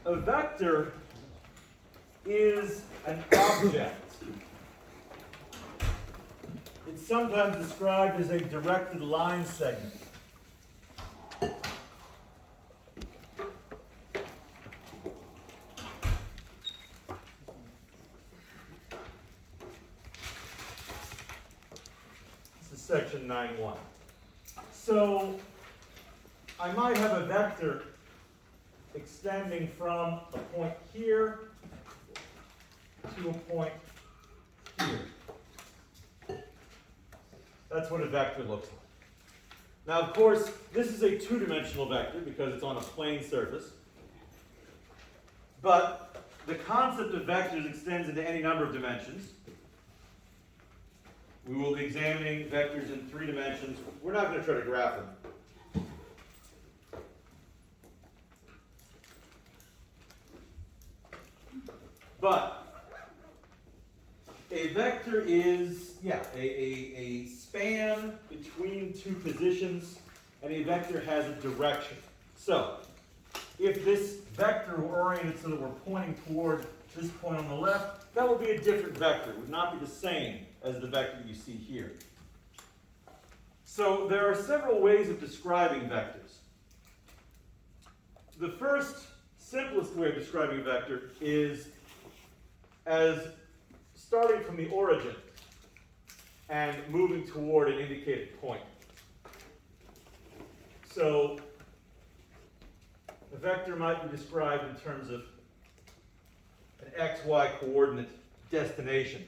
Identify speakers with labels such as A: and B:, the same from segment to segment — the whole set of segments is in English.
A: a vector is an object. It's sometimes described as a directed line segment. This is section 9.1. So I might have a vector extending from a point here to a point here. That's what a vector looks like. Now, of course, this is a two-dimensional vector because it's on a plane surface. But the concept of vectors extends into any number of dimensions. We will be examining vectors in 3 dimensions. We're not going to try to graph them. But a vector is, a span between 2 positions, and a vector has a direction. So, if this vector were oriented so that we're pointing toward this point on the left, that would be a different vector. It would not be the same as the vector you see here. So, there are several ways of describing vectors. The first, simplest way of describing a vector is as starting from the origin and moving toward an indicated point. So a vector might be described in terms of an xy coordinate destination.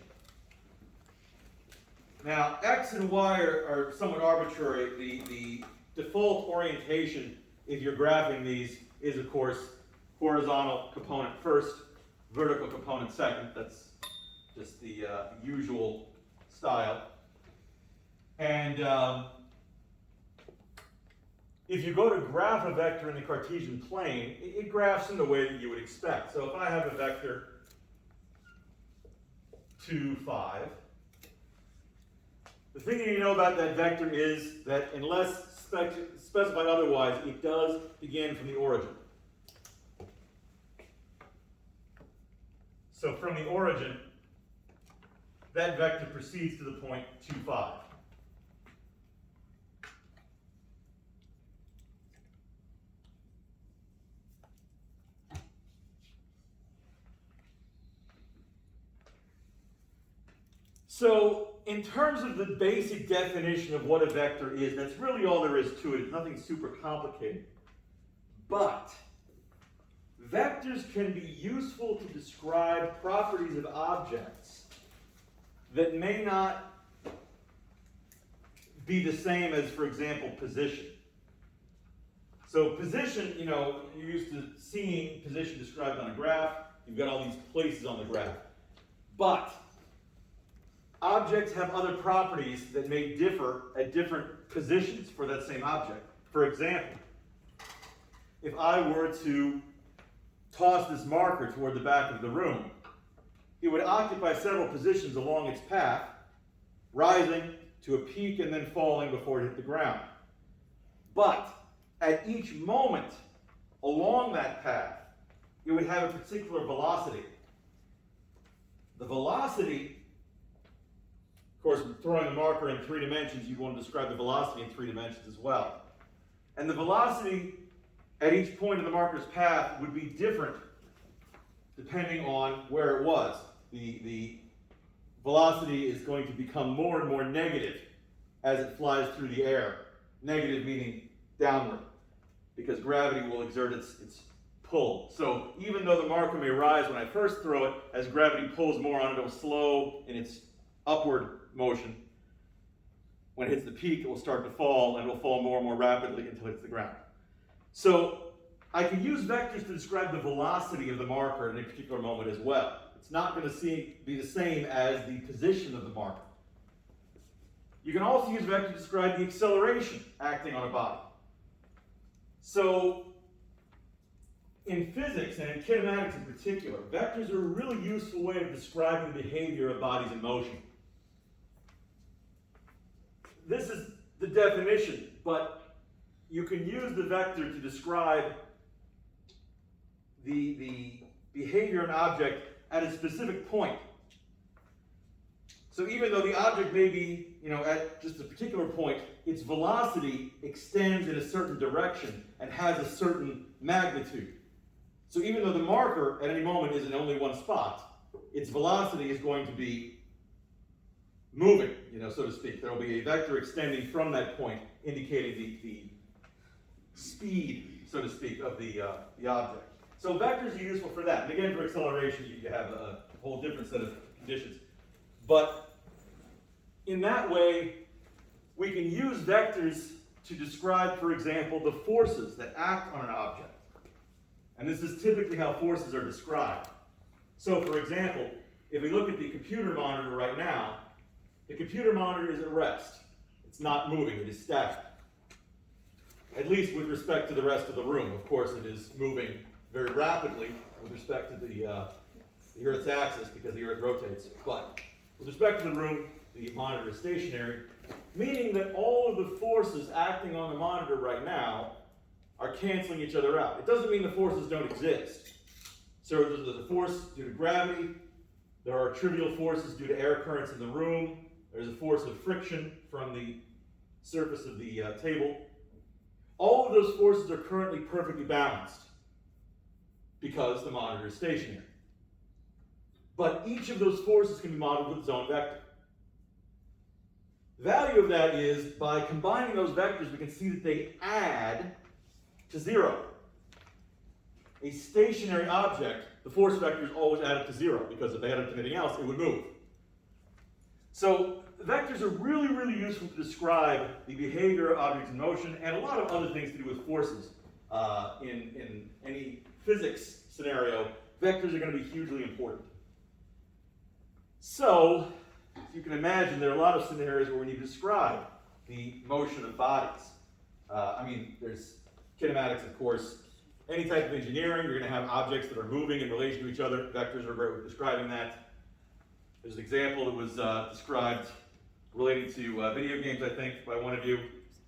A: Now, x and y are somewhat arbitrary. The default orientation, if you're graphing these, is of course horizontal component first, vertical component second. That's just the usual style. And if you go to graph a vector in the Cartesian plane, it graphs in the way that you would expect. So if I have a vector 2, 5, the thing that you know about that vector is that unless specified otherwise, it does begin from the origin. So from the origin, that vector proceeds to the point 2, 5. So in terms of the basic definition of what a vector is, that's really all there is to it. It's nothing super complicated. But vectors can be useful to describe properties of objects that may not be the same as, for example, position. So position, you're used to seeing position described on a graph. You've got all these places on the graph. But objects have other properties that may differ at different positions for that same object. For example, if I were to toss this marker toward the back of the room, it would occupy several positions along its path, rising to a peak and then falling before it hit the ground. But at each moment along that path, it would have a particular velocity. The velocity, of course, throwing the marker in 3 dimensions, you'd want to describe the velocity in 3 dimensions as well. And the velocity at each point in the marker's path would be different depending on where it was. The velocity is going to become more and more negative as it flies through the air. Negative meaning downward, because gravity will exert its pull. So even though the marker may rise when I first throw it, as gravity pulls more on it, it will slow in its upward motion. When it hits the peak, it will start to fall, and it will fall more and more rapidly until it hits the ground. So I can use vectors to describe the velocity of the marker at a particular moment as well. It's not going to be the same as the position of the marker. You can also use vectors to describe the acceleration acting on a body. So in physics and in kinematics in particular, vectors are a really useful way of describing the behavior of bodies in motion. This is the definition, but you can use the vector to describe the behavior of an object at a specific point. So even though the object may be, at just a particular point, its velocity extends in a certain direction and has a certain magnitude. So even though the marker at any moment is in only one spot, its velocity is going to be moving, so to speak. There will be a vector extending from that point, indicating the speed, so to speak, of the object. So vectors are useful for that. And again, for acceleration, you have a whole different set of conditions. But in that way, we can use vectors to describe, for example, the forces that act on an object. And this is typically how forces are described. So, for example, if we look at the computer monitor right now, the computer monitor is at rest. It's not moving, it is static. At least with respect to the rest of the room. Of course, it is moving very rapidly with respect to the Earth's axis because the Earth rotates. But with respect to the room, the monitor is stationary, meaning that all of the forces acting on the monitor right now are canceling each other out. It doesn't mean the forces don't exist. So there's a force due to gravity. There are trivial forces due to air currents in the room. There's a force of friction from the surface of the table. All of those forces are currently perfectly balanced because the monitor is stationary. But each of those forces can be modeled with its own vector. The value of that is, by combining those vectors, we can see that they add to 0. A stationary object, the force vectors always add up to 0, because if they added up to anything else, it would move. So vectors are really, really useful to describe the behavior of objects in motion and a lot of other things to do with forces. In any physics scenario, vectors are going to be hugely important. So, as you can imagine, there are a lot of scenarios where we need to describe the motion of bodies. There's kinematics, of course. Any type of engineering, you're going to have objects that are moving in relation to each other. Vectors are great with describing that. There's an example that was described relating to video games, I think, by one of you.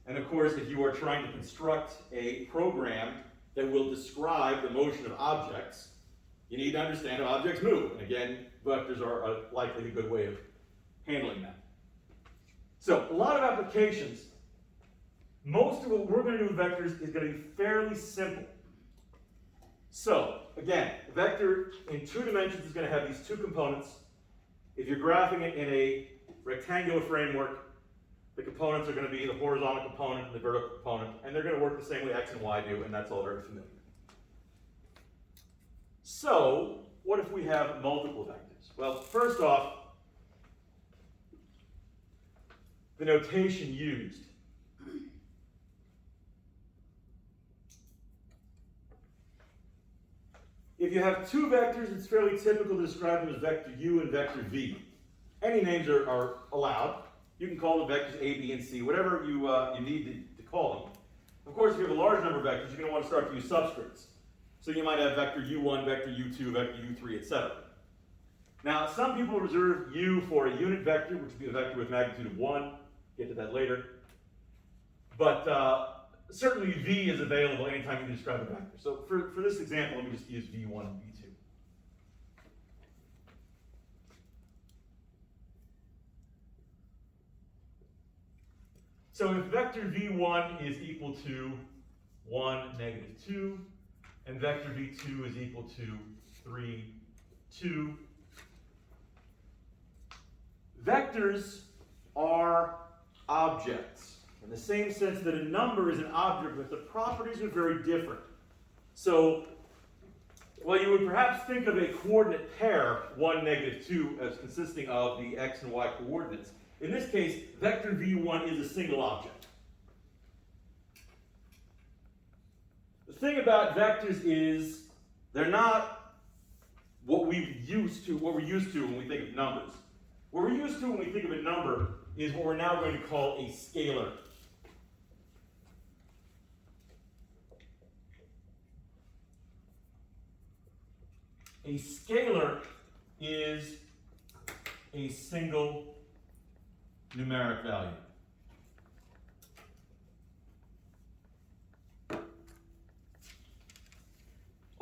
A: And of course, if you are trying to construct a program that will describe the motion of objects, you need to understand how objects move. And again, vectors are likely a good way of handling that. So, a lot of applications. Most of what we're going to do with vectors is going to be fairly simple. So, again, a vector in 2 dimensions is going to have these 2 components. If you're graphing it in a rectangular framework, the components are going to be the horizontal component and the vertical component, and they're going to work the same way X and Y do, and that's all very familiar. So, what if we have multiple vectors? Well, first off, the notation used. If you have 2 vectors, it's fairly typical to describe them as vector u and vector v. Any names are allowed. You can call them vectors a, b, and c, whatever you need to call them. Of course, if you have a large number of vectors, you're going to want to start to use subscripts. So you might have vector u1, vector u2, vector u3, etc. Now, some people reserve u for a unit vector, which would be a vector with magnitude of 1. Get to that later. But certainly v is available anytime you can describe a vector. So for this example, let me just use v1 and v2. So if vector v1 is equal to 1, negative 2, and vector v2 is equal to 3, 2, vectors are objects, in the same sense that a number is an object, but the properties are very different. So, while you would perhaps think of a coordinate pair, 1, negative 2, as consisting of the x and y coordinates, in this case, vector v1 is a single object. The thing about vectors is they're not what we're used to when we think of numbers. What we're used to when we think of a number is what we're now going to call a scalar. A scalar is a single numeric value.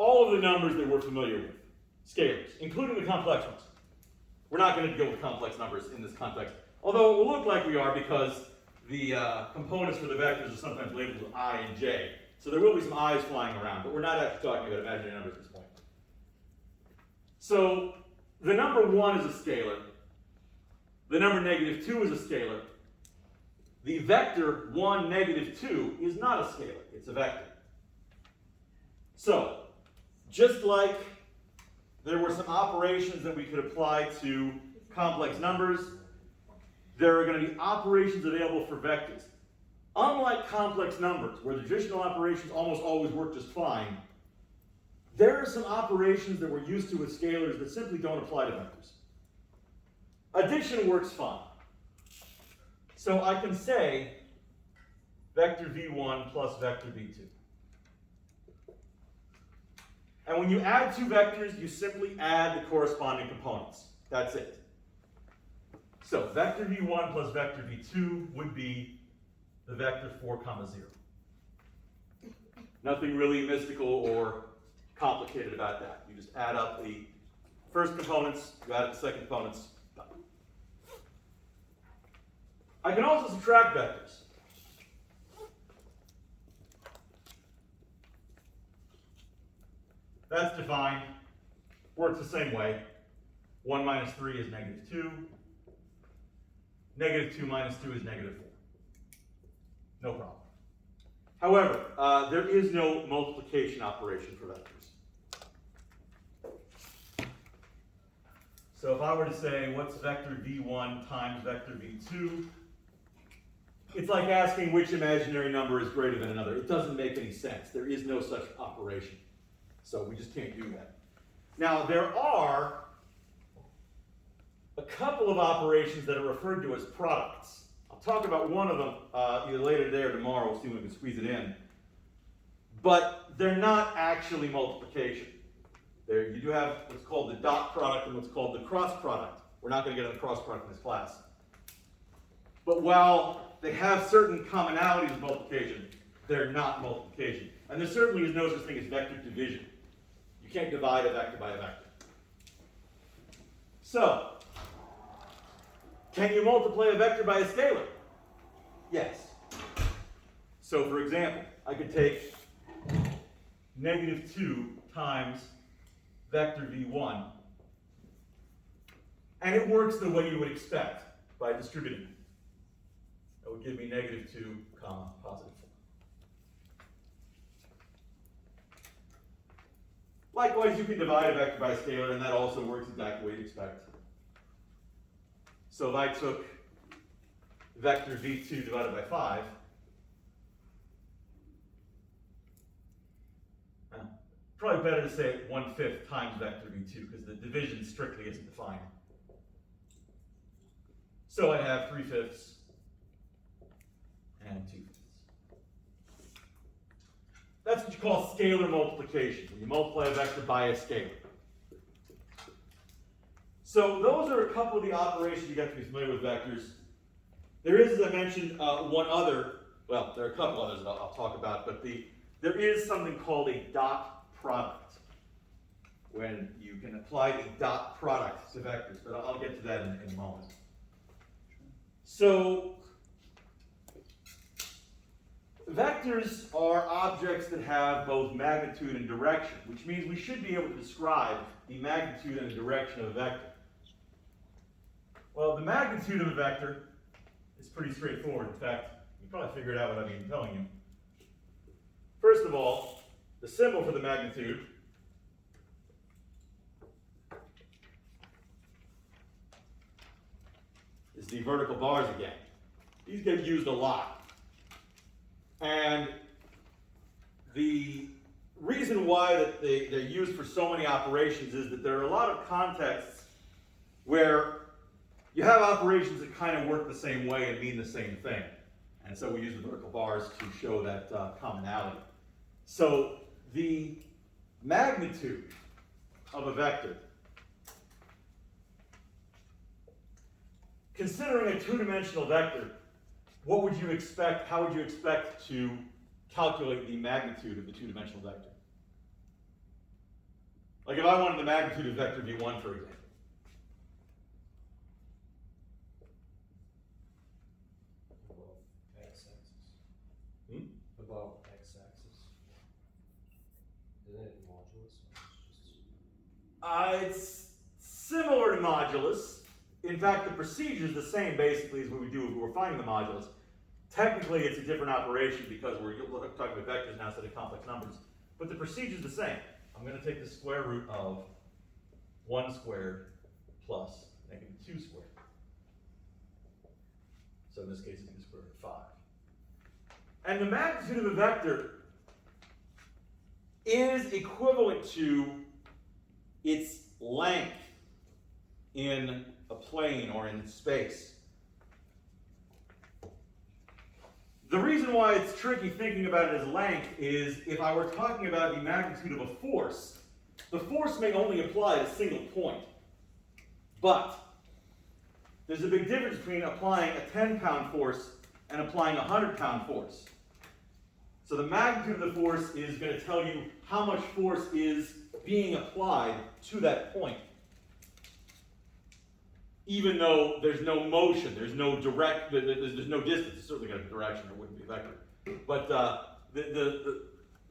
A: all of the numbers that we're familiar with, scalars, including the complex ones. We're not going to deal with complex numbers in this context, although it will look like we are because the components for the vectors are sometimes labeled with I and J. So there will be some i's flying around, but we're not actually talking about imaginary numbers at this point. So the number 1 is a scalar. The number -2 is a scalar. The vector 1, -2 is not a scalar, it's a vector. So, just like there were some operations that we could apply to complex numbers, there are going to be operations available for vectors. Unlike complex numbers, where the traditional operations almost always work just fine, there are some operations that we're used to with scalars that simply don't apply to vectors. Addition works fine. So I can say vector v1 plus vector v2. And when you add two vectors, you simply add the corresponding components. That's it. So vector v1 plus vector v2 would be the vector 4, 0. Nothing really mystical or complicated about that. You just add up the first components, you add up the second components, done. I can also subtract vectors. That's defined, works the same way. 1 minus 3 is -2. -2 minus 2 is -4. No problem. However, there is no multiplication operation for vectors. So if I were to say, what's vector v1 times vector v2? It's like asking which imaginary number is greater than another. It doesn't make any sense. There is no such operation. So we just can't do that. Now, there are a couple of operations that are referred to as products. I'll talk about one of them either later today or tomorrow. We'll see if we can squeeze it in. But they're not actually multiplication. You do have what's called the dot product and what's called the cross product. We're not going to get into the cross product in this class. But while they have certain commonalities of multiplication, they're not multiplication. And there certainly is no such thing as vector division. You can't divide a vector by a vector. So, can you multiply a vector by a scalar? Yes. So, for example, I could take -2 times vector v1, and it works the way you would expect by distributing. That would give me -2, +4. Likewise, you can divide a vector by a scalar, and that also works exactly the way you'd expect. So if I took vector v2 divided by 5, probably better to say 1/5 times vector v2, because the division strictly isn't defined. So I have 3/5 and 2/5. That's what you call scalar multiplication, when you multiply a vector by a scalar. So those are a couple of the operations you have to be familiar with vectors. There is, as I mentioned, one other, well, there are a couple others that I'll talk about, but there is something called a dot product, when you can apply the dot product to vectors, but I'll get to that in a moment. So, vectors are objects that have both magnitude and direction, which means we should be able to describe the magnitude and the direction of a vector. Well, the magnitude of a vector is pretty straightforward. In fact, you probably figured out what I've been telling you. First of all, the symbol for the magnitude is the vertical bars again. These get used a lot. And the reason why that they're used for so many operations is that there are a lot of contexts where you have operations that kind of work the same way and mean the same thing. And so we use the vertical bars to show that commonality. So the magnitude of a vector, considering a two-dimensional vector, what would you expect, how would you expect to calculate the magnitude of the two-dimensional vector? Like if I wanted the magnitude of vector v1, for example.
B: Above x-axis.
A: Above
B: X-axis. Isn't it modulus?
A: It's similar to modulus. In fact, the procedure is the same basically as what we do if we're finding the modulus. Technically, it's a different operation because we're talking about vectors now instead of complex numbers. But the procedure is the same. I'm going to take the square root of 1 squared plus negative 2 squared. So in this case, it's the square root of 5. And the magnitude of a vector is equivalent to its length in a plane or in space. The reason why it's tricky thinking about it as length is if I were talking about the magnitude of a force, the force may only apply at a single point. But there's a big difference between applying a 10-pound force and applying a 100-pound force. So the magnitude of the force is going to tell you how much force is being applied to that point. Even though there's no motion, there's no direct, there's no distance. It's certainly got a direction, there wouldn't be a vector. But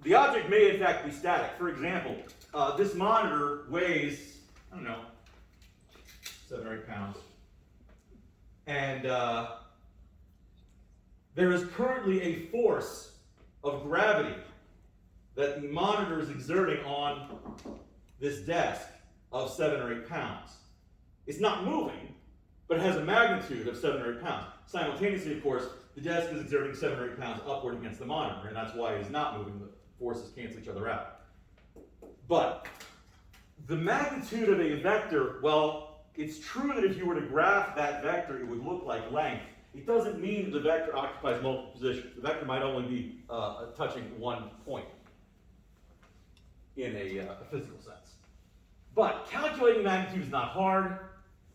A: the object may in fact be static. For example, this monitor weighs, I don't know, 7 or 8 pounds. And there is currently a force of gravity that the monitor is exerting on this desk of 7 or 8 pounds. It's not moving, but it has a magnitude of 7 or 8 pounds. Simultaneously, of course, the desk is exerting 7 or 8 pounds upward against the monitor, and that's why it is not moving. The forces cancel each other out. But the magnitude of a vector, well, it's true that if you were to graph that vector, it would look like length. It doesn't mean that the vector occupies multiple positions. The vector might only be touching one point in a physical sense. But calculating magnitude is not hard.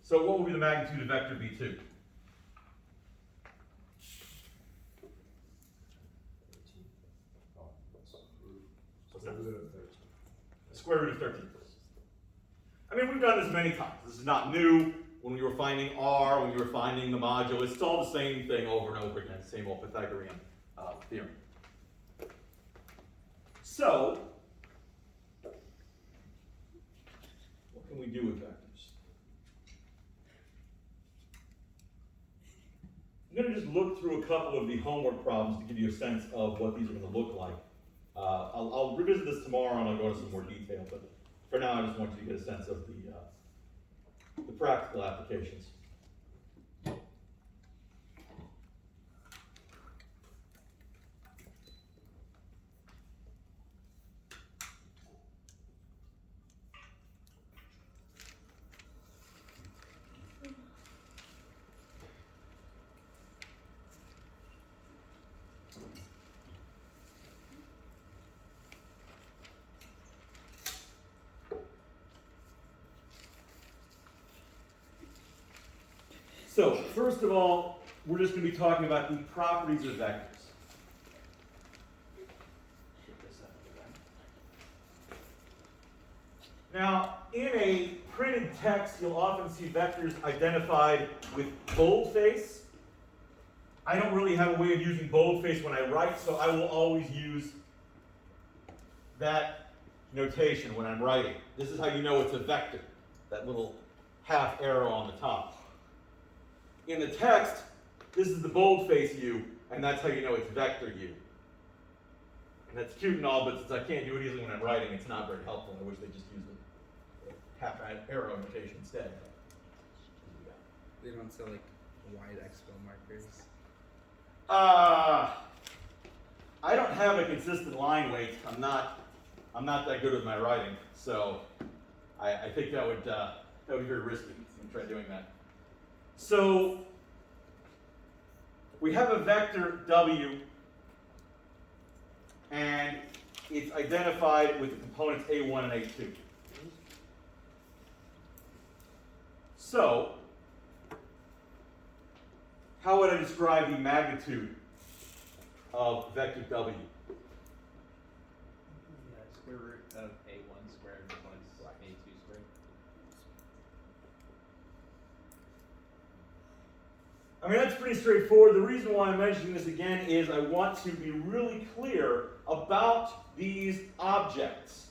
A: So what would be the magnitude of vector v2?
B: 13. Oh,
A: What's that?
B: square root of 13.
A: The square root of 13. I mean, we've done this many times. This is not new. When we were finding r, when you were finding the modulus, it's all the same thing over and over again, same old Pythagorean theorem. So, what can we do with vectors? I'm going to just look through a couple of the homework problems to give you a sense of what these are going to look like. I'll revisit this tomorrow and I'll go into some more detail, but for now I just want you to get a sense of the practical applications. So, first of all, we're just going to be talking about the properties of vectors. Now, in a printed text, you'll often see vectors identified with boldface. I don't really have a way of using boldface when I write, so I will always use that notation when I'm writing. This is how you know it's a vector, that little half arrow on the top. In the text, this is the boldface U, and that's how you know it's vector U. And that's cute and all, but since I can't do it easily when I'm writing, it's not very helpful. I wish they just used the half arrow notation instead.
C: They don't sell like wide expo markers.
A: I don't have a consistent line weight. I'm not that good with my writing, so I think that would be very risky to try doing that. So we have a vector W, and it's identified with the components A1 and A2. So, how would I describe the magnitude of vector W?
D: Square root of A1 squared plus.
A: Right. I mean, that's pretty straightforward. The reason why I'm mentioning this again is I want to be really clear about these objects.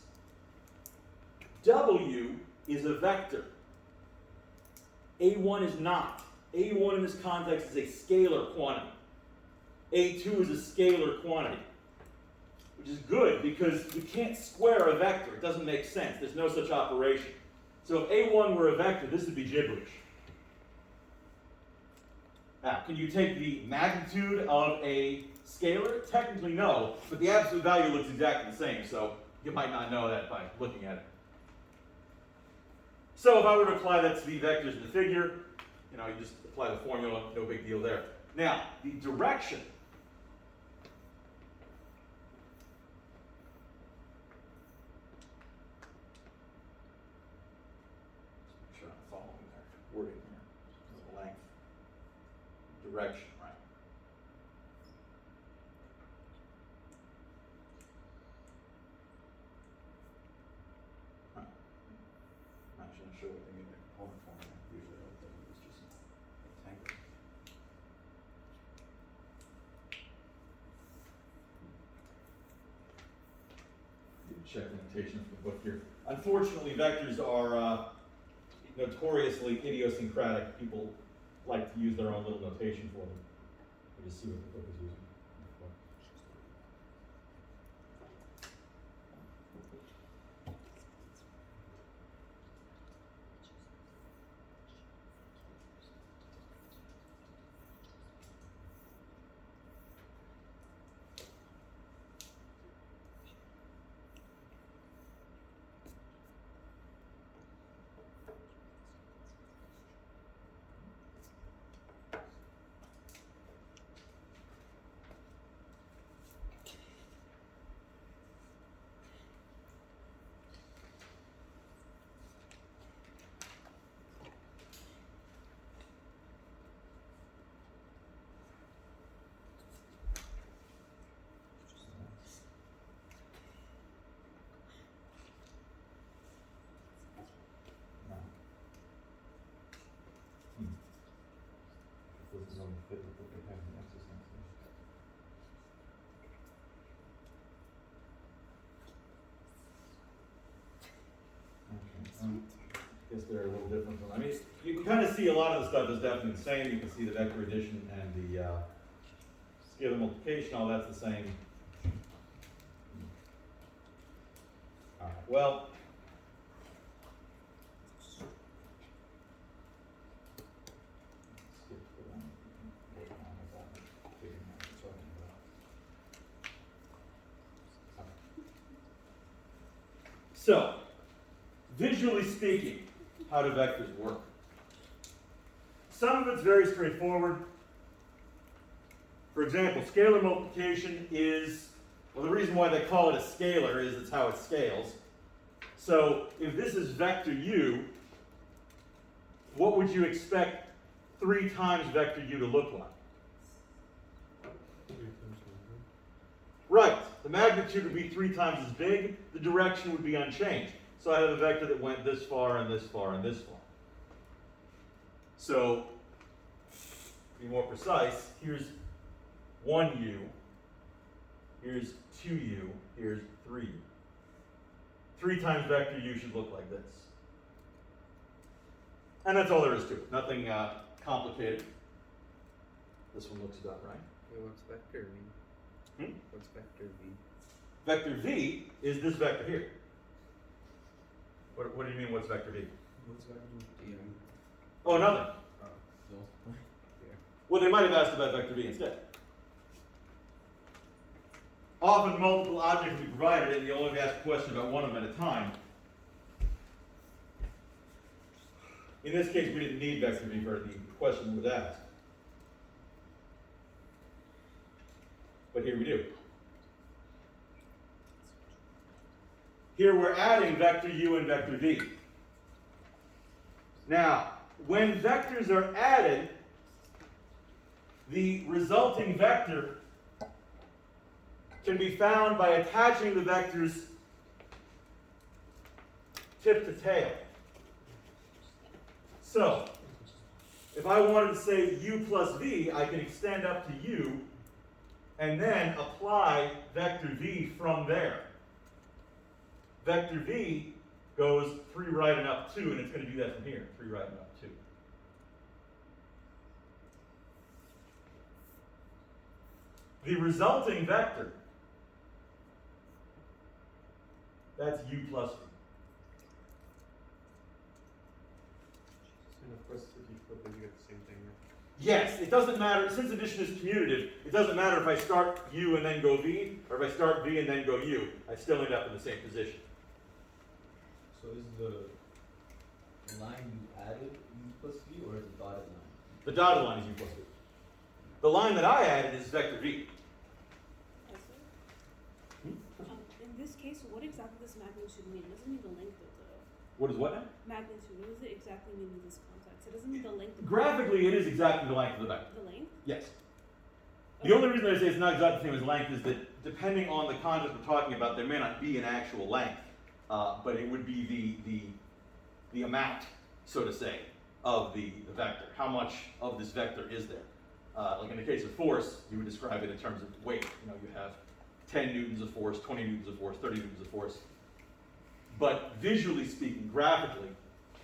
A: W is a vector. A1 is not. A1 in this context is a scalar quantity. A2 is a scalar quantity, which is good because you can't square a vector. It doesn't make sense. There's no such operation. So if A1 were a vector, this would be gibberish. Now, can you take the magnitude of a scalar? Technically, no, but the absolute value looks exactly the same, so you might not know that by looking at it. So if I were to apply that to the vectors in the figure, you just apply the formula, no big deal there. Now, the direction. Make sure I'm following their wording here. The length. Direction, right? Huh. I'm actually not sure what they mean by component formula. Usually I think it's just rectangle. Check the notation from the book here. Unfortunately, vectors are notoriously idiosyncratic. People like to use their own little notation for them. We just see what the book is using. This is only fit with what they have in the exercise. Okay, I guess they're a little different from, I mean, you can kind of see a lot of the stuff is definitely the same. You can see the vector addition and the scalar multiplication, all that's the same. All right, well, so, visually speaking, how do vectors work? Some of it's very straightforward. For example, scalar multiplication is, well, the reason why they call it a scalar is it's how it scales. So, if this is vector u, what would you expect 3 times vector u to look like? Right, the magnitude would be 3 times as big, the direction would be unchanged. So I have a vector that went this far and this far and this far. So, to be more precise, here's 1u, here's 2u, here's 3u. 3 times vector u should look like this. And that's all there is to it, nothing complicated. This one looks about right.
C: Wait, what's vector v? What's vector v?
A: Vector v is this vector here. What do you mean, what's vector v?
B: What's vector v?
A: Oh, nothing.
B: Yeah.
A: Well, they might have asked about vector v instead. Often multiple objects will be provided and you only ask a question about one of them at a time. In this case, we didn't need vector v for the question that was asked. But here we do. Here we're adding vector u and vector v. Now, when vectors are added, the resulting vector can be found by attaching the vectors tip to tail. So, if I wanted to say u plus v, I can extend up to u and then apply vector v from there. Vector v goes 3 right and up 2, and it's going to do that from here, 3 right and up 2. The resulting vector, that's u plus v.
D: And of course, if you flip it, you get the same thing, right?
A: Yes, it doesn't matter, since addition is commutative, it doesn't matter if I start u and then go v, or if I start v and then go u. I still end up in the same position.
B: So is the line you added u plus v, or is it dotted line?
A: The dotted line is u plus v. The line that I added is vector v.
E: In this case, what exactly does magnitude mean? It doesn't mean the length of the
A: What is what now?
E: magnitude. What does it exactly mean in this context? It doesn't mean the length of
A: Graphically, it is exactly the length of the vector.
E: the length.
A: Yes. The only reason I say it's not exactly the same as length is that depending on the concept we're talking about, there may not be an actual length, but it would be the amount, so to say, of the vector. How much of this vector is there? Like in the case of force, you would describe it in terms of weight. You know, you have 10 newtons of force, 20 newtons of force, 30 newtons of force. But visually speaking, graphically,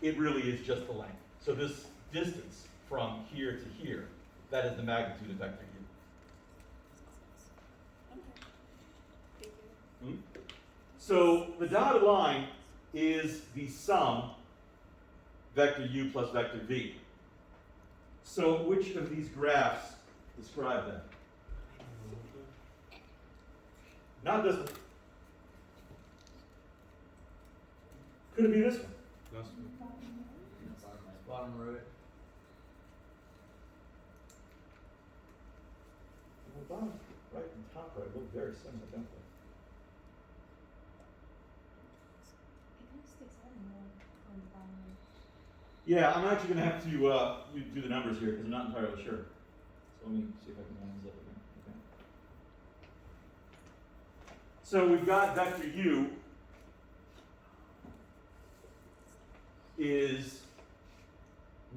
A: it really is just the length. So this distance from here to here, that is the magnitude of vector u.
E: Okay. Thank you.
A: So the dotted line is the sum vector u plus vector v. So which of these graphs describe that? Not this one. Could it be this one?
D: Last one.
B: Bottom right.
A: Well, bottom right and top right look very similar, don't they?
F: It kind of sticks out more on the bottom right.
A: Yeah, I'm actually going to have to do the numbers here because I'm not entirely sure. So let me see if I can line this up again. Okay. So we've got vector u is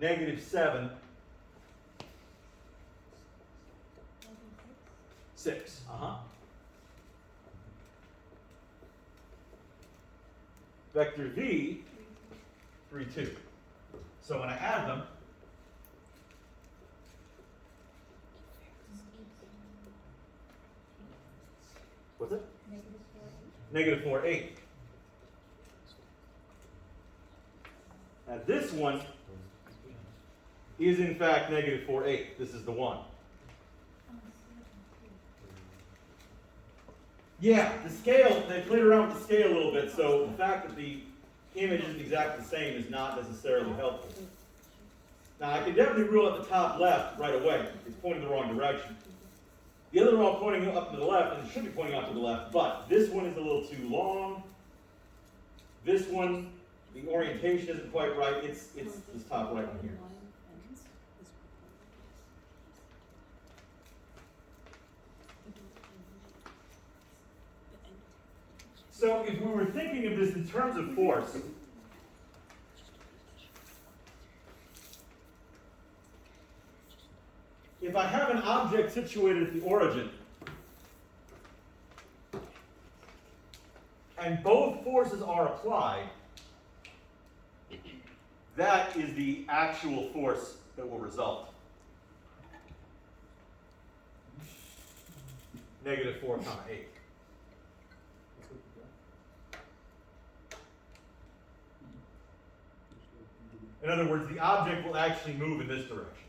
A: -7, 6. Vector v, 3, 2. So when I add them, what's it? -4, 8. Now this one is in fact -4, 8. This is the one. Yeah, the scale, they played around with the scale a little bit, so the fact that the image isn't exactly the same is not necessarily helpful. Now I can definitely rule out the top left right away. It's pointing the wrong direction. The other are all pointing up to the left, and it should be pointing up to the left, but this one is a little too long. This one, the orientation isn't quite right. It's this top right one here. So if we were thinking of this in terms of force, if I have an object situated at the origin, and both forces are applied, that is the actual force that will result. -4, 8. In other words, the object will actually move in this direction.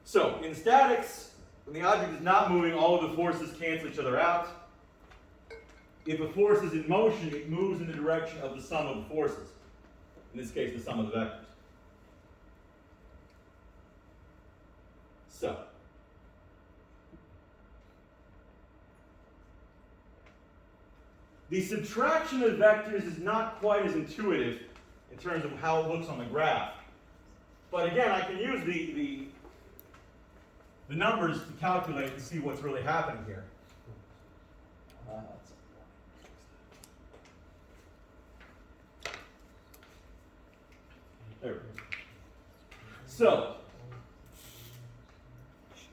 A: So, in statics, when the object is not moving, all of the forces cancel each other out. If a force is in motion, it moves in the direction of the sum of the forces. In this case, the sum of the vectors. So, the subtraction of vectors is not quite as intuitive in terms of how it looks on the graph. But again, I can use the numbers to calculate and see what's really happening here. There we go. So,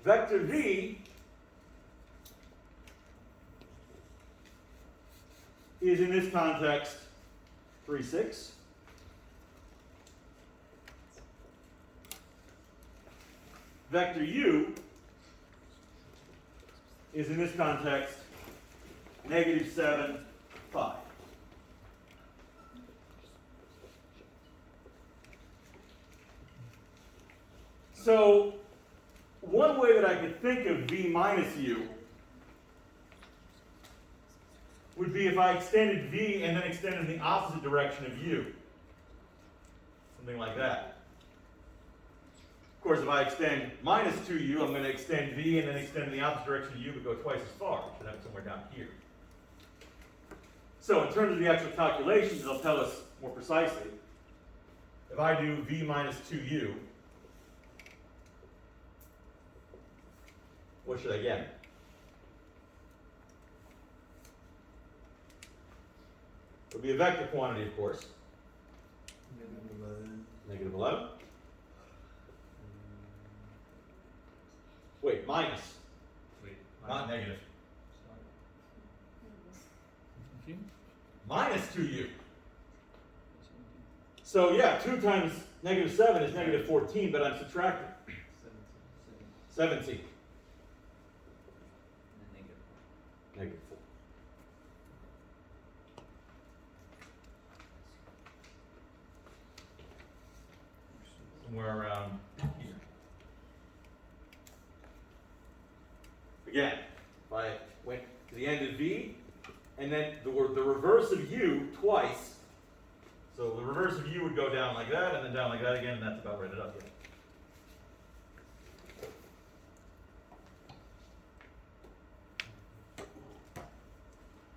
A: vector v is in this context 3, 6. Vector u is in this context negative 7, 5. So, one way that I could think of v minus u would be if I extended v and then extended in the opposite direction of u. Something like that. Of course, if I extend minus 2u, I'm going to extend v and then extend in the opposite direction of u, but go twice as far. I should have it somewhere down here. So in terms of the actual calculations, it'll tell us more precisely. If I do v minus 2u, what should I get? It would be a vector quantity, of course. Negative 11. Wait, minus. Not negative. Minus 2u. So yeah, 2 times negative 7 is negative 14, but I'm subtracting 17. Negative 4. Somewhere around here. Again, if I went to the end of v, and then the reverse of u twice, so the reverse of u would go down like that, and then down like that again, and that's about right it up here.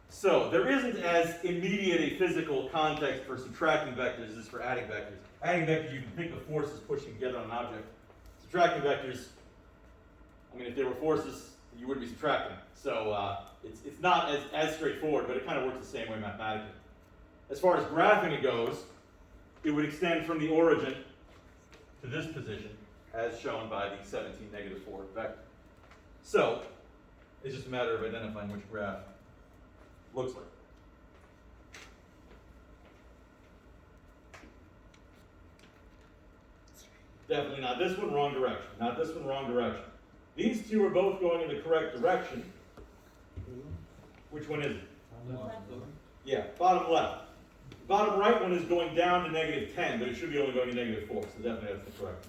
A: So there isn't as immediate a physical context for subtracting vectors as for adding vectors. Adding vectors, you can think of forces pushing together on an object. Subtracting vectors, I mean, if they were forces, you wouldn't be subtracting. So it's not as straightforward, but it kind of works the same way mathematically. As far as graphing it goes, it would extend from the origin to this position, as shown by the 17, negative 4 vector. So it's just a matter of identifying which graph looks like. Definitely not this one, wrong direction. Not this one, wrong direction. These two are both going in the correct direction. Which one is it? Yeah, bottom left. Bottom right one is going down to negative 10, but it should be only going to negative 4, so definitely that's the correct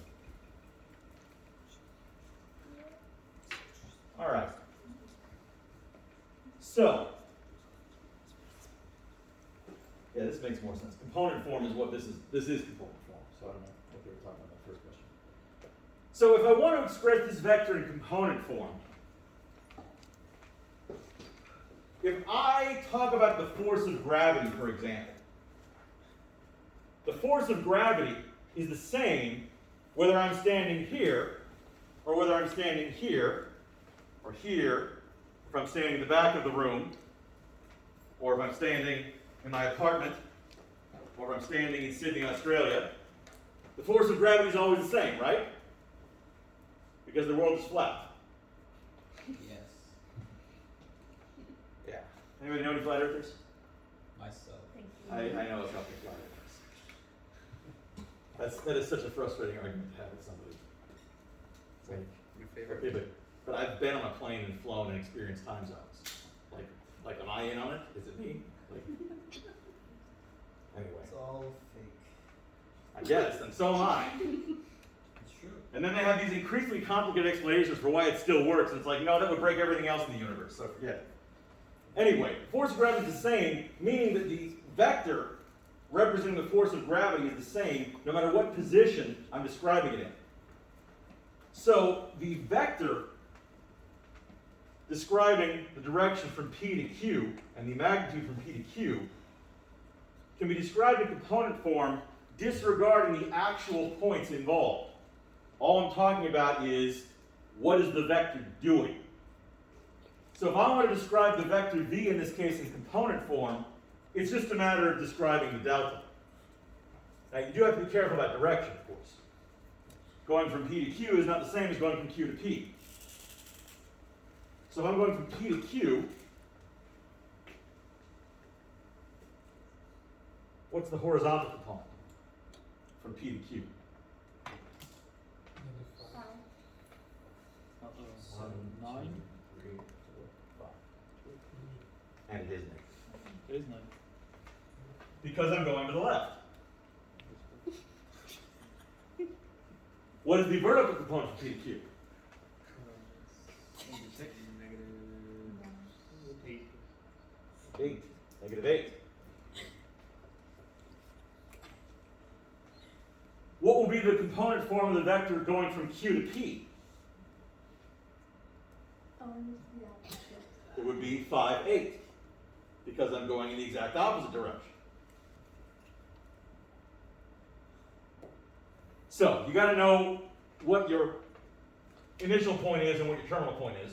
A: one. All right. So, yeah, this makes more sense. Component form is what this is. This is component form, so I don't know what they were talking about in that first question. So if I want to express this vector in component form, if I talk about the force of gravity, for example, the force of gravity is the same whether I'm standing here, or whether I'm standing here, or here, if I'm standing in the back of the room, or if I'm standing in my apartment, or if I'm standing in Sydney, Australia. The force of gravity is always the same, right? Because the world is flat.
B: Yes.
A: Yeah. Anybody know any flat earthers?
B: Myself.
F: Thank
A: I
F: you.
A: know a couple of flat earthers. That is such a frustrating argument to have with somebody. It's like,
C: Your favorite?
A: okay, but I've been on a plane and flown and experienced time zones. Like, am I in on it? Is it me? Like, anyway,
B: It's all fake.
A: I guess, and so am I.
B: It's true.
A: And then they have these increasingly complicated explanations for why it still works. And it's like, no, that would break everything else in the universe, so forget it. Anyway, force of gravity is the same, meaning that the vector representing the force of gravity is the same no matter what position I'm describing it in. So the vector describing the direction from P to Q and the magnitude from P to Q can be described in component form disregarding the actual points involved. All I'm talking about is what is the vector doing. So if I want to describe the vector v in this case in component form, it's just a matter of describing the delta. Now you do have to be careful about direction, of course. Going from P to Q is not the same as going from Q to P. So if I'm going from P to Q, what's the horizontal component from P to Q?
B: Nine.
A: And it is negative.
B: It is 9.
A: Because I'm going to the left. What is the vertical component from P to Q?
D: Eight.
A: 8. Negative 8. What will be the component form of the vector going from Q to P?
F: Oh, it needs to be opposite.
A: It would be 5, 8. Because I'm going in the exact opposite direction. So, you got to know what your initial point is and what your terminal point is.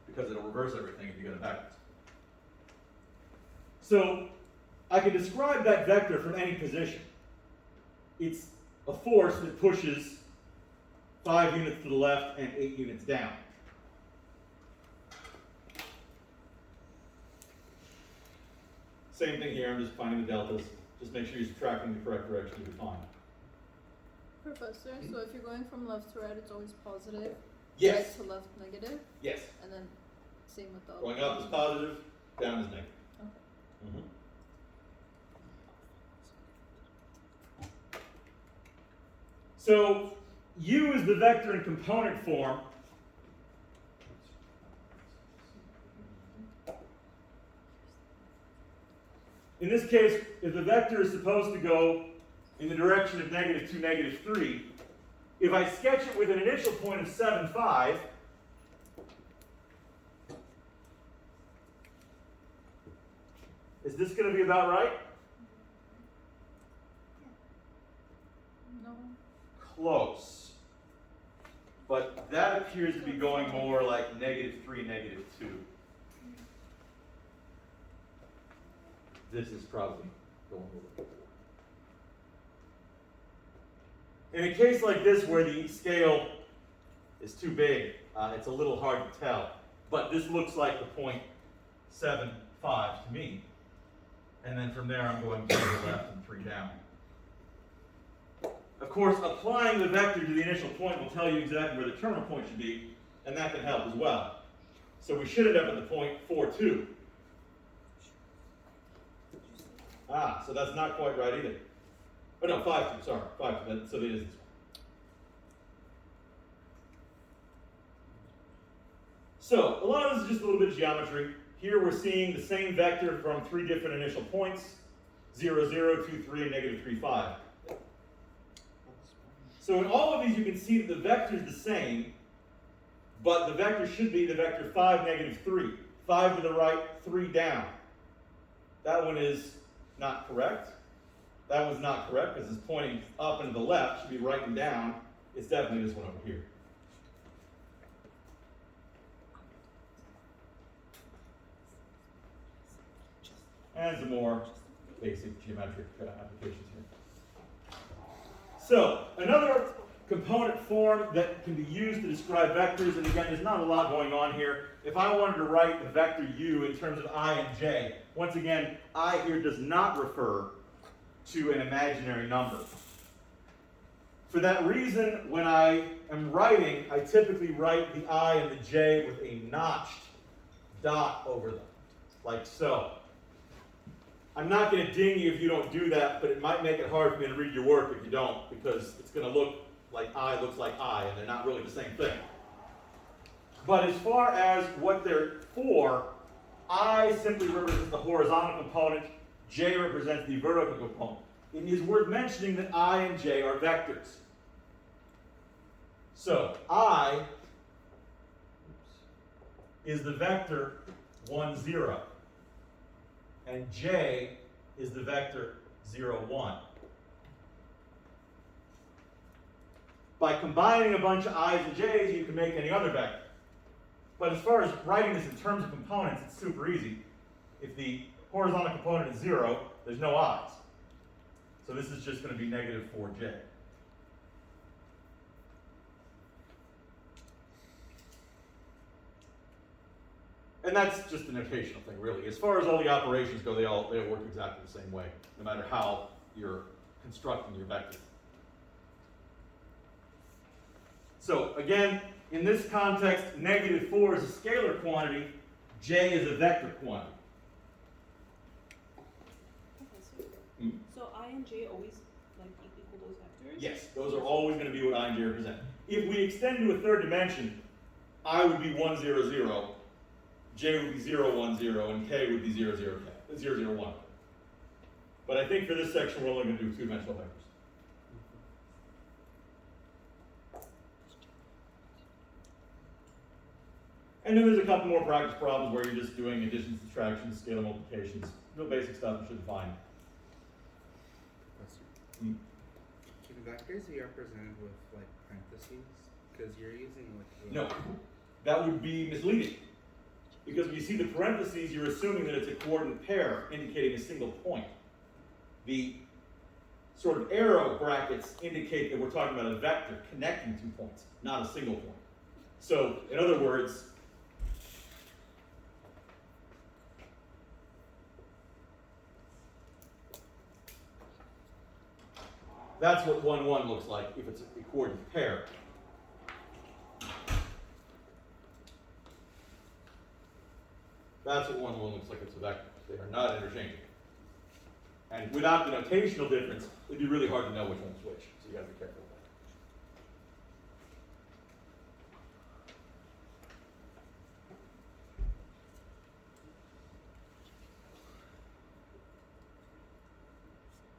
A: Because it'll reverse everything if you get it backwards. So, I can describe that vector from any position. It's a force that pushes 5 units to the left and 8 units down. Same thing here, I'm just finding the deltas. Just make sure you're subtracting the correct direction, you'll be fine.
G: Professor, so if you're going from left to right, it's always positive.
A: Yes.
G: Right to left, negative.
A: Yes.
G: And then same with the
A: Going up is positive, down is negative.
G: Okay.
A: Mhm. So, U is the vector in component form. In this case, if the vector is supposed to go in the direction of negative 2, negative 3, if I sketch it with an initial point of 7, 5, is this going to be about right?
G: No.
A: Close. But that appears to be going more like negative 3, negative 2. This is probably going a little bit more. In a case like this where the scale is too big, it's a little hard to tell. But this looks like the point 7, 5 to me. And then from there I'm going to the left and 3 down. Of course, applying the vector to the initial point will tell you exactly where the terminal point should be, and that can help as well. So we should end up at the point 4, 2. Ah, so that's not quite right either. Oh no, 5, 2, sorry, 5, 2, so it is this one. So, a lot of this is just a little bit of geometry. Here we're seeing the same vector from 3 different initial points, 0, 0, 2, 3, and negative 3, 5. So in all of these you can see that the vector is the same, but the vector should be the vector 5, negative 3. 5 to the right, 3 down. That one is not correct. That one's not correct because it's pointing up and to the left, should be right and down. It's definitely this one over here. And some more basic geometric applications here. So, another component form that can be used to describe vectors, and again, there's not a lot going on here. If I wanted to write the vector u in terms of I and j, once again, I here does not refer to an imaginary number. For that reason, when I am writing, I typically write the I and the j with a notched dot over them, like so. I'm not going to ding you if you don't do that, but it might make it hard for me to read your work if you don't, because it's going to look like I looks like I, and they're not really the same thing. But as far as what they're for, I simply represents the horizontal component, J represents the vertical component. It is worth mentioning that I and J are vectors. So, I is the vector 1, 0. And J is the vector 0, 1. By combining a bunch of i's and j's, you can make any other vector. But as far as writing this in terms of components, it's super easy. If the horizontal component is 0, there's no i's. So this is just going to be negative 4j. And that's just a notational thing, really. As far as all the operations go, they all work exactly the same way, no matter how you're constructing your vector. So again, in this context, negative 4 is a scalar quantity, j is a vector quantity.
E: Okay, so I and j always like equal those vectors?
A: Yes, those are always going to be what I and j represent. If we extend to a third dimension, I would be 1, 0, 0, j would be 0, 1, 0, and k would be 0, 0, 0, 0, 1. But I think for this section, we're only going to do two-dimensional vectors. And then there's a couple more practice problems where you're just doing additions, subtractions, scalar multiplications. Real basic stuff you should find.
C: Question. Can vectors be represented with like parentheses? Because you're using like
A: No, that would be misleading. Because when you see the parentheses, you're assuming that it's a coordinate pair indicating a single point. The sort of arrow brackets indicate that we're talking about a vector connecting 2 points, not a single point. So, in other words, that's what 1, 1 looks like if it's a coordinate pair. That's what 1, 1 looks like it's a vector. They are not interchangeable. And without the notational difference, it'd be really hard to know which one's which. So you gotta be careful with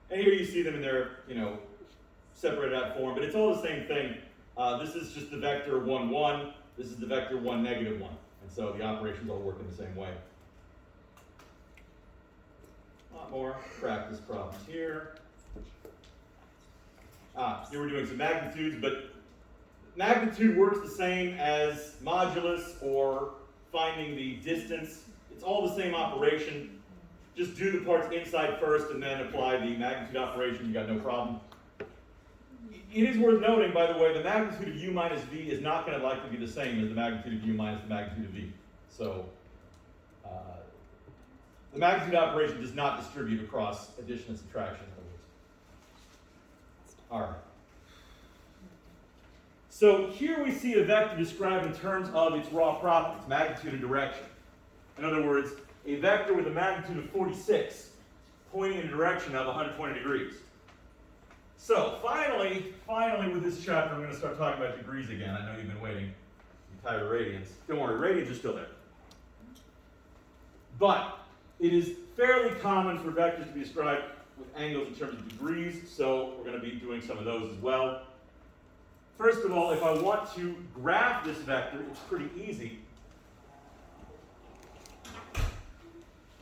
A: that. And here you see them in their, separated out form, but it's all the same thing. This is just the vector 1, 1. This is the vector 1, negative 1. And so the operations all work in the same way. A lot more practice problems here. Here we're doing some magnitudes, but magnitude works the same as modulus or finding the distance. It's all the same operation. Just do the parts inside first and then apply the magnitude operation. You got no problem. It is worth noting, by the way, the magnitude of u minus v is not going to likely be the same as the magnitude of u minus the magnitude of v. So the magnitude operation does not distribute across addition and subtraction. All right. So here we see a vector described in terms of its raw properties, magnitude and direction. In other words, a vector with a magnitude of 46 pointing in a direction of 120 degrees. So finally with this chapter, I'm going to start talking about degrees again. I know you've been waiting. You're tired of radians. Don't worry, radians are still there. But it is fairly common for vectors to be described with angles in terms of degrees, so we're going to be doing some of those as well. First of all, if I want to graph this vector, it's pretty easy.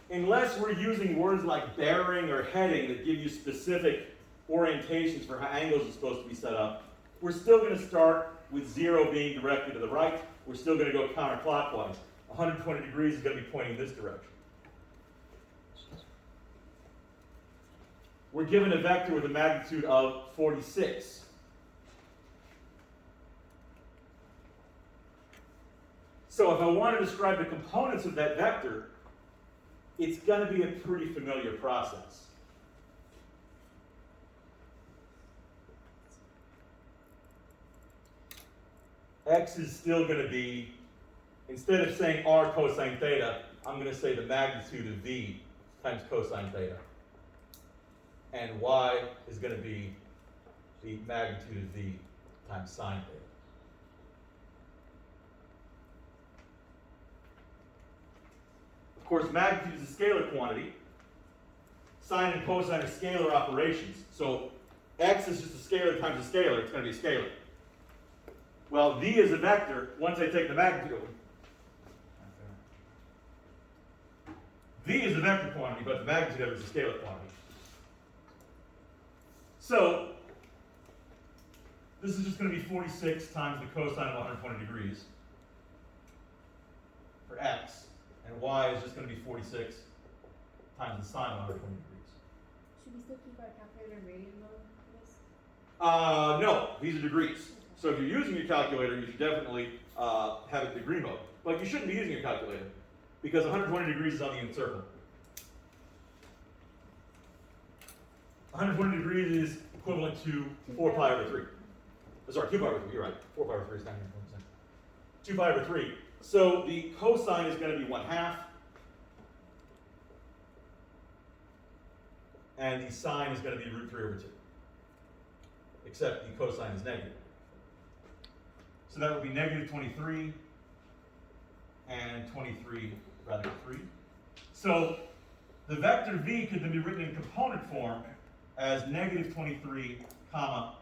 A: Unless we're using words like bearing or heading that give you specific orientations for how angles are supposed to be set up, we're still going to start with 0 being directly to the right. We're still going to go counterclockwise. 120 degrees is going to be pointing this direction. We're given a vector with a magnitude of 46. So if I want to describe the components of that vector, it's going to be a pretty familiar process. X is still going to be, instead of saying r cosine theta, I'm going to say the magnitude of v times cosine theta. And y is going to be the magnitude of v times sine theta. Of course, magnitude is a scalar quantity. Sine and cosine are scalar operations. So x is just a scalar times a scalar. It's going to be a scalar. Well, v is a vector once I take the magnitude of it. V is a vector quantity, but the magnitude of it is a scalar quantity. So this is just going to be 46 times the cosine of 120 degrees for x, and y is just going to be 46 times the sine of 120 degrees.
E: So
F: Should we still keep our calculator in radian mode for this?
A: No, these are degrees. So if you're using your calculator, you should definitely have it degree mode. But you shouldn't be using your calculator because 120 degrees is on the unit circle. 120 degrees is equivalent to 4 pi over 3. Sorry, 2 pi over 3, you're right. 4 pi over 3 is 90%. 2 pi over 3. So the cosine is going to be 1/2. And the sine is going to be root 3 over 2. Except the cosine is negative. So that would be negative 23 and 23 radical 3. So the vector v could then be written in component form as negative 23 comma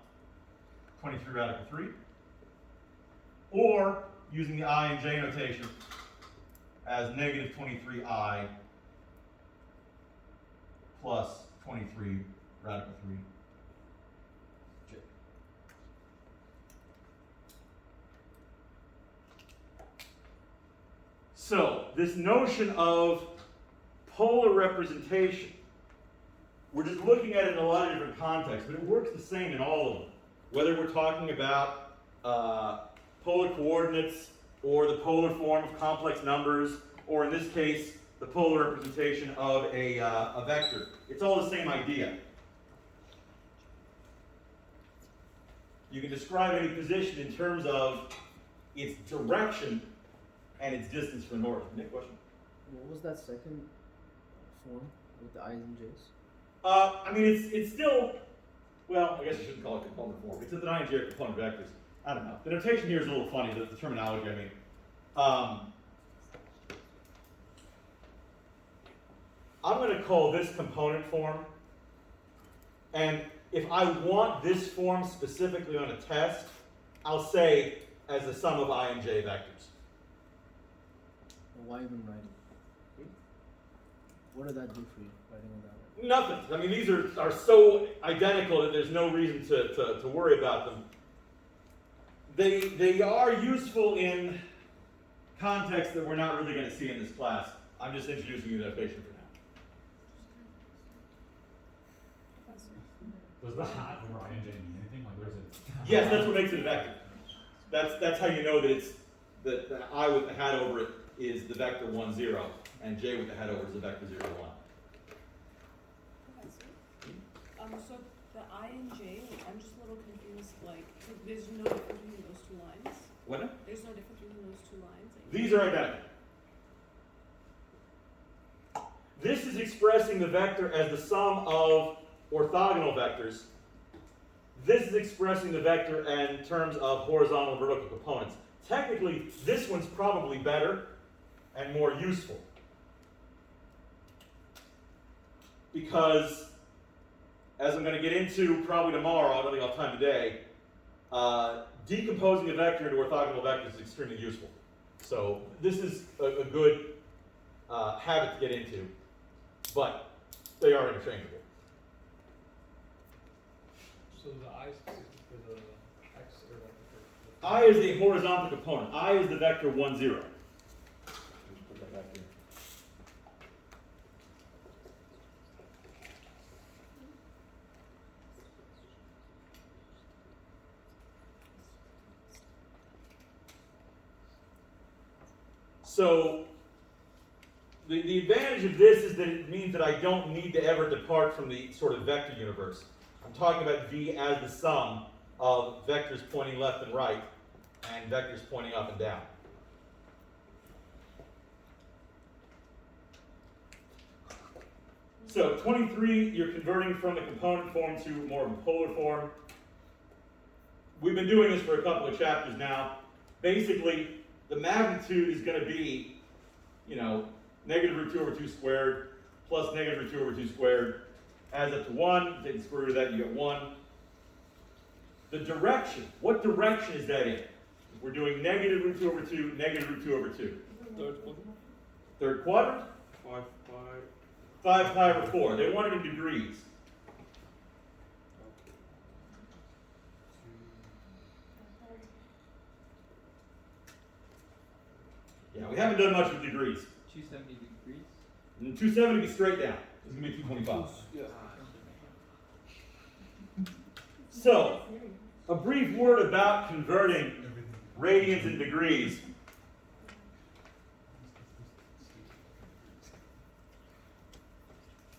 A: 23 radical 3. Or using the I and j notation as negative 23i plus 23 radical 3 j. So, this notion of polar representation, we're just looking at it in a lot of different contexts, but it works the same in all of them. Whether we're talking about polar coordinates, or the polar form of complex numbers, or in this case, the polar representation of a vector. It's all the same idea. You can describe any position in terms of its direction and its distance from north. Nick, question?
H: What was that second form with the i's and j's?
A: I mean, it's still, well, I guess I shouldn't call it component form. It's an I and j are component vectors. I don't know. The notation here is a little funny, the terminology, I mean. I'm going to call this component form, and if I want this form specifically on a test, I'll say as the sum of I and j vectors.
H: Why even write it? What did that do for you, writing it that way?
A: Nothing. I mean, these are so identical that there's no reason to worry about them. They are useful in contexts that we're not really going to see in this class. I'm just introducing you to the notation for now.
I: Does the hat over I and j mean anything? Like, where's it?
A: Yes, that's what makes it a vector. That's how you know that it's that the I with the hat over it is the vector 1, 0, and j with the hat over is the vector 0, 1.
E: So the I and J, I'm just a little confused, like, there's no difference between those two lines?
A: What?
E: There's no difference between those two lines?
A: These are identical. This is expressing the vector as the sum of orthogonal vectors. This is expressing the vector in terms of horizontal and vertical components. Technically, this one's probably better and more useful. Because, as I'm going to get into probably tomorrow, I don't think I'll have time today, decomposing a vector into orthogonal vectors is extremely useful. So this is a good habit to get into, but they are interchangeable.
B: So the I for the x or the
A: I is the horizontal component. I is the vector 1, 0. Let me put that back here. So the advantage of this is that it means that I don't need to ever depart from the sort of vector universe. I'm talking about V as the sum of vectors pointing left and right and vectors pointing up and down. So 23, you're converting from the component form to more of a polar form. We've been doing this for a couple of chapters now. Basically, the magnitude is going to be, negative root 2 over 2 squared plus negative root 2 over 2 squared. Adds up to 1. Take the square root of that, you get 1. The direction, what direction is that in? We're doing negative root 2 over 2, negative root 2 over 2.
D: Third quadrant.
A: Third quadrant?
D: 5
A: 5 pi over 4. They want it in degrees. Yeah, we haven't done much with degrees.
B: 270 degrees.
A: And 270 be straight down. It's going to be 225.
D: Yeah.
A: So, a brief word about converting radians and degrees.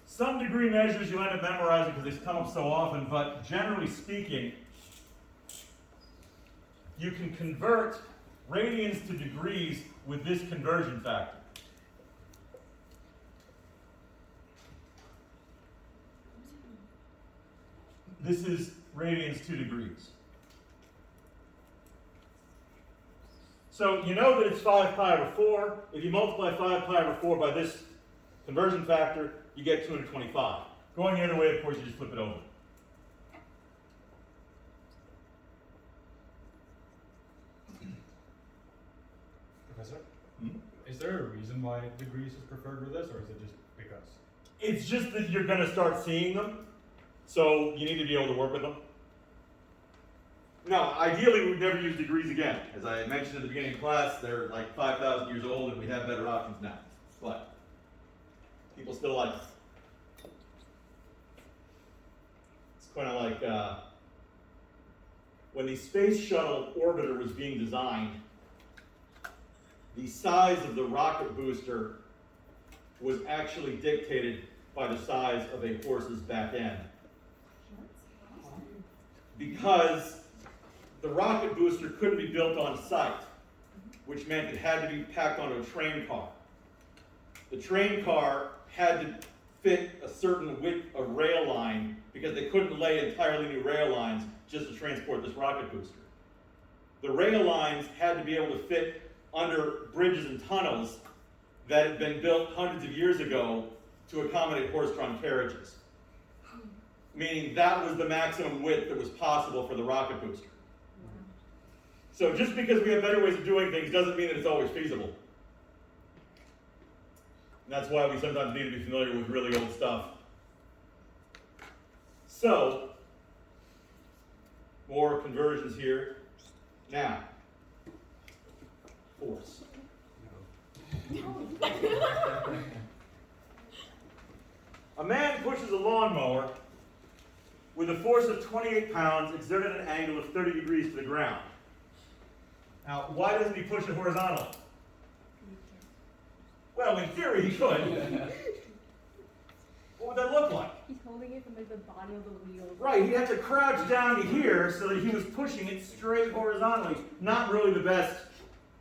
A: Some degree measures you end up memorizing because they come up so often, but generally speaking, you can convert radians to degrees with this conversion factor. This is radians 2 degrees. So you know that it's 5 pi over 4. If you multiply 5 pi over 4 by this conversion factor, you get 225. Going the other way, of course, you just flip it over.
I: Professor?
A: Hmm?
I: Is there a reason why degrees is preferred with this, or is it just because?
A: It's just that you're going to start seeing them, so you need to be able to work with them. Now, ideally, we would never use degrees again. As I mentioned at the beginning of class, they're like 5,000 years old, and we have better options now. But people still like them. It's kind of like when the space shuttle orbiter was being designed, the size of the rocket booster was actually dictated by the size of a horse's back end. Because the rocket booster couldn't be built on site, which meant it had to be packed onto a train car. The train car had to fit a certain width of rail line because they couldn't lay entirely new rail lines just to transport this rocket booster. The rail lines had to be able to fit under bridges and tunnels that had been built hundreds of years ago to accommodate horse-drawn carriages. Meaning that was the maximum width that was possible for the rocket booster. So just because we have better ways of doing things doesn't mean that it's always feasible. And that's why we sometimes need to be familiar with really old stuff. So, more conversions here. Now, force. A man pushes a lawnmower with a force of 28 pounds exerted at an angle of 30 degrees to the ground. Now, why doesn't he push it horizontal? Well, in theory, he could. What would that look like?
F: He's holding it from like the bottom of the wheel.
A: Right, he'd have to crouch down to here so that he was pushing it straight horizontally. Not really the best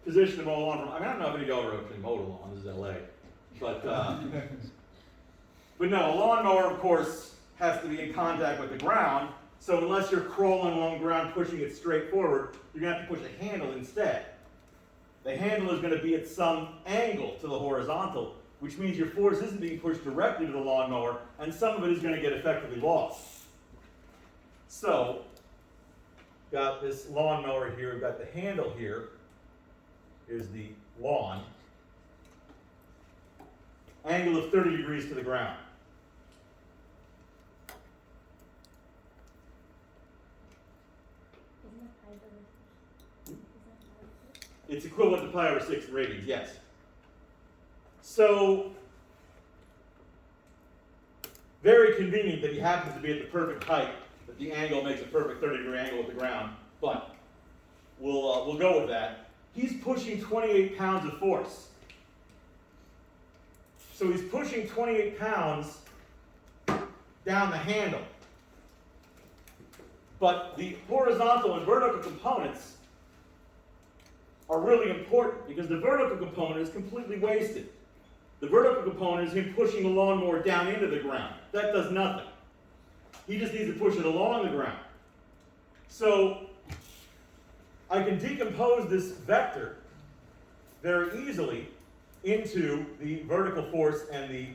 A: position to mow a lawn from. I mean, I don't know if any of y'all are actually mowed a lawn. This is LA. But no, a lawnmower, of course, has to be in contact with the ground. So unless you're crawling along the ground pushing it straight forward, you're going to have to push a handle instead. The handle is going to be at some angle to the horizontal, which means your force isn't being pushed directly to the lawnmower, and some of it is going to get effectively lost. So, got this lawnmower here, we've got the handle here, is the lawn. Angle of 30 degrees to the ground. It's equivalent to pi over 6 radians, yes. So, very convenient that he happens to be at the perfect height, that the angle makes a perfect 30-degree angle with the ground, but we'll go with that. He's pushing 28 pounds of force. So he's pushing 28 pounds down the handle. But the horizontal and vertical components are really important because the vertical component is completely wasted. The vertical component is him pushing the lawnmower down into the ground. That does nothing. He just needs to push it along the ground. So I can decompose this vector very easily into the vertical force and the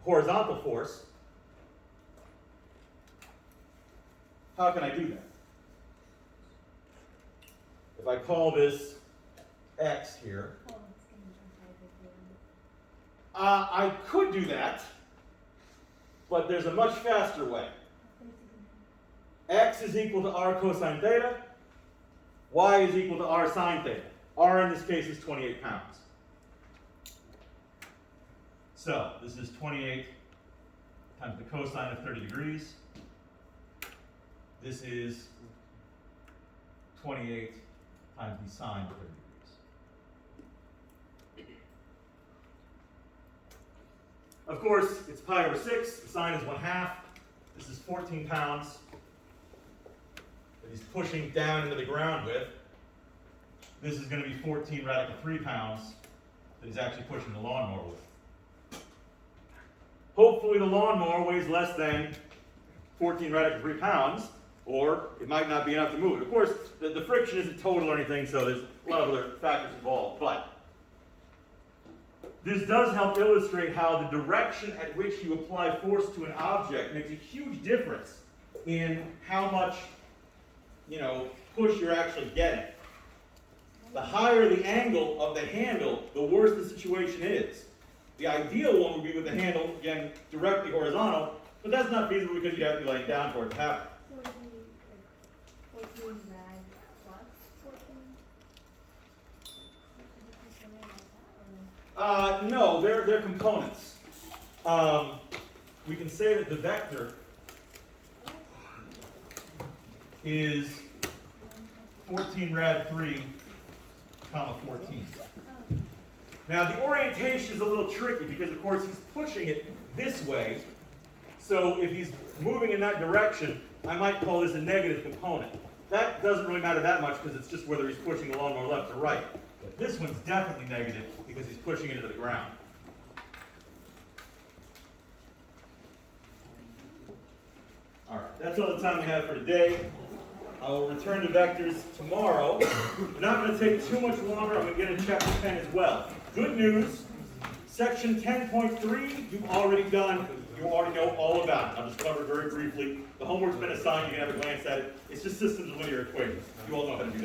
A: horizontal force. How can I do that? If I call this x here, I could do that, but there's a much faster way. X is equal to r cosine theta, y is equal to r sine theta. R in this case is 28 pounds. So this is 28 times the cosine of 30 degrees. this is 28 times the sine of 30 degrees. Of course, it's pi over 6, the sine is 1/2. This is 14 pounds that he's pushing down into the ground with. This is going to be 14 radical 3 pounds that he's actually pushing the lawnmower with. Hopefully the lawnmower weighs less than 14 radical 3 pounds, or it might not be enough to move it. Of course, the friction isn't total or anything, so there's a lot of other factors involved, but this does help illustrate how the direction at which you apply force to an object makes a huge difference in how much, push you're actually getting. The higher the angle of the handle, the worse the situation is. The ideal one would be with the handle, again, directly horizontal, but that's not feasible because you'd have to be laying down for it to happen.
F: So it'd be like 14 rad plus 14? Could you do something like that, or?
A: No, they're components. We can say that the vector is 14 rad 3, comma 14. Now the orientation is a little tricky because of course he's pushing it this way. So if he's moving in that direction, I might call this a negative component. That doesn't really matter that much because it's just whether he's pushing the lawnmower left or right. But this one's definitely negative because he's pushing it into the ground. All right, that's all the time we have for today. I will return to vectors tomorrow. We're not going to take too much longer. I'm going to get into chapter 10 as well. Good news, section 10.3, you've already done. You already know all about it. I'll just cover it very briefly. The homework's been assigned. You can have a glance at it. It's just systems of linear equations. You all know how to do that.